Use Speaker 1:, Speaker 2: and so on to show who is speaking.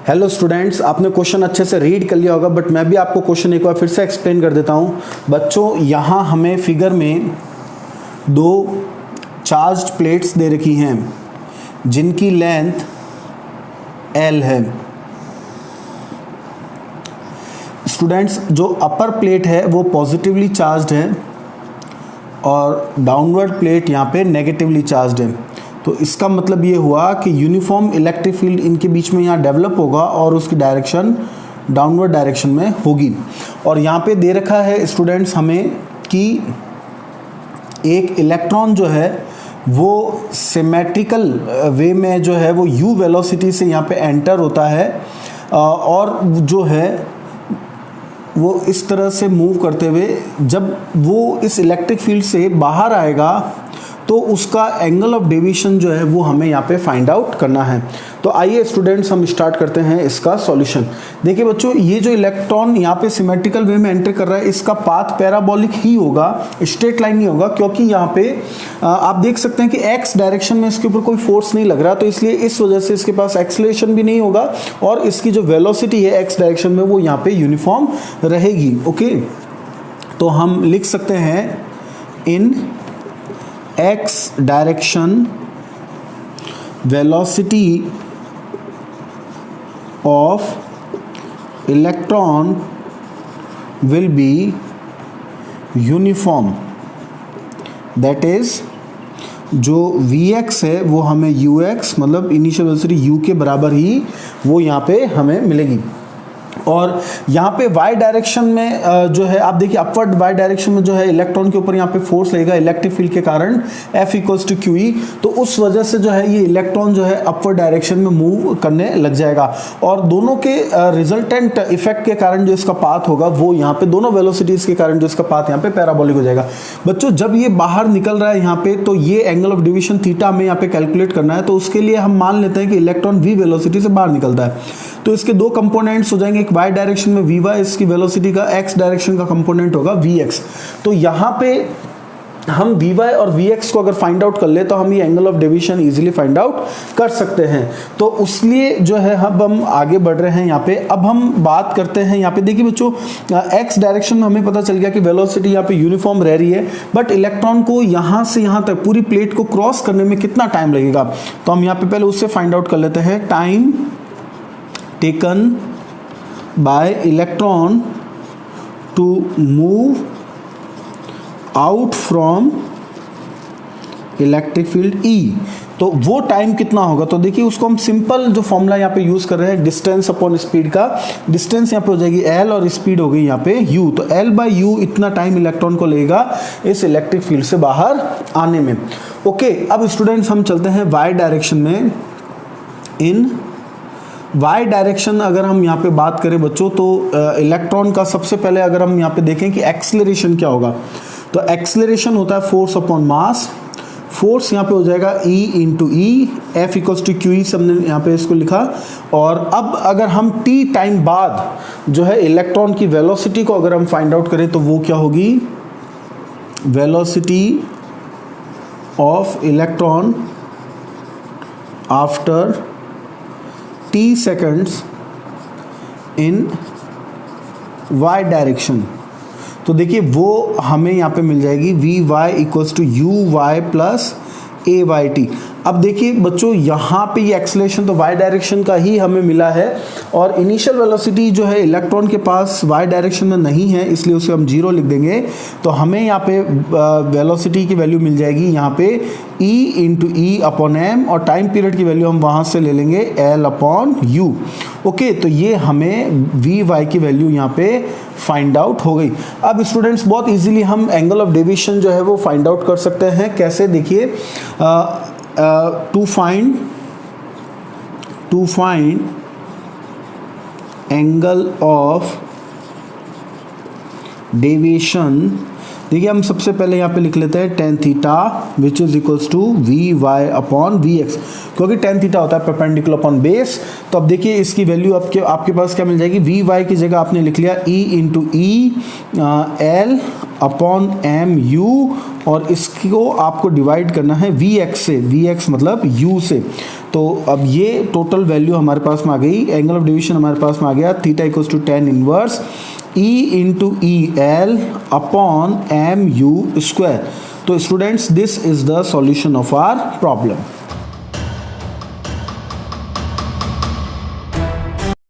Speaker 1: Hello students, आपने question अच्छे से रीड कर लिया होगा, बट मैं भी आपको क्वेश्चन एक बार फिर से एक्सप्लेन कर देता हूँ। बच्चों, यहाँ हमें फिगर में दो चार्ज्ड प्लेट्स दे रखी हैं जिनकी लेंथ L है। स्टूडेंट्स, जो अपर प्लेट है वो पॉजिटिवली चार्ज्ड है और डाउनवर्ड प्लेट यहाँ पे नेगेटिवली चार्ज्ड है। तो इसका मतलब ये हुआ कि यूनिफॉर्म इलेक्ट्रिक फील्ड इनके बीच में यहाँ डेवलप होगा और उसकी डायरेक्शन डाउनवर्ड डायरेक्शन में होगी। और यहाँ पे दे रखा है स्टूडेंट्स हमें कि एक इलेक्ट्रॉन जो है वो सिमेट्रिकल वे में जो है वो u वेलोसिटी से यहाँ पे एंटर होता है और जो है वो इस तरह से मूव करते हुए जब वो इस इलेक्ट्रिक फील्ड से बाहर आएगा तो उसका एंगल ऑफ डेविएशन जो है वो हमें यहाँ पे फाइंड आउट करना है। तो आइए स्टूडेंट्स हम स्टार्ट करते हैं इसका सॉल्यूशन। देखिए बच्चों, ये जो इलेक्ट्रॉन यहाँ पे सिमेट्रिकल वे में एंटर कर रहा है इसका पाथ पैराबोलिक ही होगा, स्ट्रेट लाइन नहीं होगा, क्योंकि यहाँ पे आप देख सकते हैं कि एक्स डायरेक्शन में इसके ऊपर कोई फोर्स नहीं लग रहा, तो इसलिए इस वजह से इसके पास एक्सेलरेशन भी नहीं होगा और इसकी जो वेलोसिटी है एक्स डायरेक्शन में वो यहाँ पे यूनिफॉर्म रहेगी। ओके, तो हम लिख सकते हैं इन x direction velocity of electron will be uniform, that is जो Vx है वो हमें ux मतलब इनिशियल वेलोसिटी u के बराबर ही वो यहाँ पे हमें मिलेगी। और यहाँ पे y डायरेक्शन में जो है आप देखिए अपवर्ड y डायरेक्शन में जो है इलेक्ट्रॉन के ऊपर यहाँ पे फोर्स लगेगा इलेक्ट्रिक फील्ड के कारण F इक्वल्स टू QE, तो उस वजह से जो है ये इलेक्ट्रॉन जो है अपवर्ड डायरेक्शन में मूव करने लग जाएगा और दोनों के रिजल्टेंट इफेक्ट के कारण जो इसका पाथ होगा वो यहाँ पे दोनों वेलोसिटीज के कारण जो इसका पाथ यहाँ पे पैराबोलिक हो जाएगा। बच्चों, जब ये बाहर निकल रहा है यहाँ पे तो ये एंगल ऑफ डिविएशन थीटा हमें यहाँ पे कैलकुलेट करना है, तो उसके लिए हम मान लेते हैं कि इलेक्ट्रॉन v वेलोसिटी से बाहर निकलता है। तो इसके दो कंपोनेंट्स हो जाएंगे, एक y डायरेक्शन में vy इसकी वेलोसिटी का, x डायरेक्शन का कंपोनेंट होगा vx। तो यहाँ पे हम vy और vx को अगर फाइंड आउट कर ले तो हम ये angle of deviation easily find out कर सकते हैं। तो उसलिए जो है अब हम आगे बढ़ रहे हैं यहाँ पे। अब हम बात करते हैं यहाँ पे, देखिए बच्चों, x डायरेक्शन में हमें पता चल गया कि वेलोसिटी यहाँ पे यूनिफॉर्म रह रही है, बट इलेक्ट्रॉन को यहाँ से यहाँ तक पूरी प्लेट को क्रॉस करने में कितना टाइम लगेगा, तो हम यहाँ पे पहले उससे फाइंड आउट कर लेते हैं। Time taken by electron to move out from electric field E, तो वो टाइम कितना होगा। तो देखिए उसको हम सिंपल जो फॉर्मूला यहाँ पे यूज कर रहे हैं डिस्टेंस अपॉन स्पीड का, डिस्टेंस यहाँ पे हो जाएगी L और स्पीड हो गई यहाँ पे U, तो L बाई U इतना टाइम इलेक्ट्रॉन को लगेगा इस इलेक्ट्रिक फील्ड से बाहर आने में। ओके, अब स्टूडेंट्स हम चलते हैं y डायरेक्शन में। इन y डायरेक्शन अगर हम यहाँ पे बात करें बच्चों, तो इलेक्ट्रॉन का सबसे पहले अगर हम यहाँ पे देखें कि एक्सेलरेशन क्या होगा, तो एक्सेलरेशन होता है फोर्स अपॉन मास। फोर्स यहाँ पे हो जाएगा E into E, F equals to QE से हमने यहाँ पे इसको लिखा। और अब अगर हम t टाइम बाद जो है इलेक्ट्रॉन की वेलोसिटी को अगर हम फाइंड आउट करें तो वो क्या होगी, velocity of electron after t seconds in y direction. तो देखिए वो हमें यहाँ पे मिल जाएगी Vy equals to uy plus AYT। अब देखिए बच्चों, यहाँ पे ये एक्सेलरेशन तो y डायरेक्शन का ही हमें मिला है और इनिशियल वेलोसिटी जो है इलेक्ट्रॉन के पास y डायरेक्शन में नहीं है, इसलिए उसे हम 0 लिख देंगे। तो हमें यहाँ पे वेलोसिटी की वैल्यू मिल जाएगी यहाँ पे E into E upon M, और टाइम पीरियड की वैल्यू हम वहाँ से ले लेंगे L अपॉन U। ओके, तो ये हमें Vy की वैल्यू यहाँ पे फाइंड आउट हो गई। अब स्टूडेंट्स बहुत इजीली हम एंगल ऑफ डेविएशन जो है वो फाइंड आउट कर सकते हैं। कैसे, देखिए, to find angle of deviation, देखिए हम सबसे पहले यहाँ पे लिख लेते हैं tan theta which is equals to Vy upon Vx, क्योंकि टेन थीटा होता है परपेंडिकुलर अपॉन बेस। तो अब देखिए इसकी वैल्यू आपके पास क्या मिल जाएगी, Vy की जगह आपने लिख लिया E into E L upon M U और इसको आपको डिवाइड करना है Vx से, Vx मतलब U से। तो अब ये टोटल वैल्यू हमारे पास में आ गई, एंगल ऑफ डिवीजन हमारे पास में आ गया theta equals to tan inverse E into EL upon MU square. तो students, this is the solution of our problem.